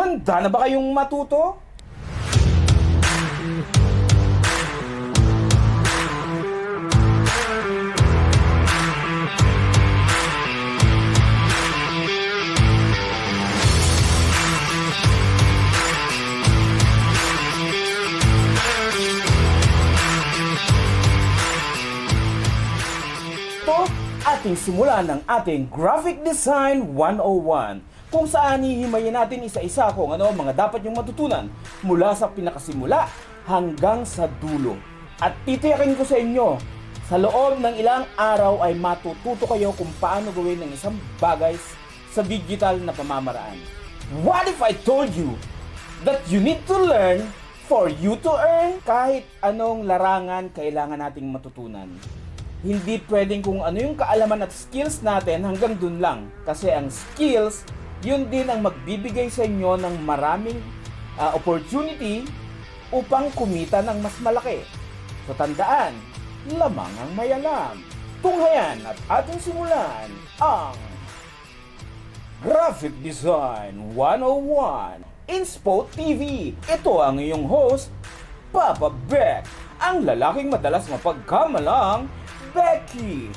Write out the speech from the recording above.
Handa na ba kayong matuto? Ito, ating simula ng ating Graphic Design 101, kung saan hihimayin natin isa-isa kung ano mga dapat yung matutunan mula sa pinakasimula hanggang sa dulo. At titiyakin ko sa inyo, sa loob ng ilang araw ay matututo kayo kung paano gawin ng isang bagay sa digital na pamamaraan. What if I told you that you need to learn for you to earn? Kahit anong larangan kailangan nating matutunan. Hindi pwedeng kung ano yung kaalaman at skills natin hanggang dun lang. Kasi ang skills, yun din ang magbibigay sa inyo ng maraming opportunity upang kumita ng mas malaki. So tandaan, lamang ang may alam. Tunghayan at ating simulan ang Graphic Design 101 Inspo TV. Ito ang iyong host, Papa Beck, ang lalaking madalas mapagkamalang Becky.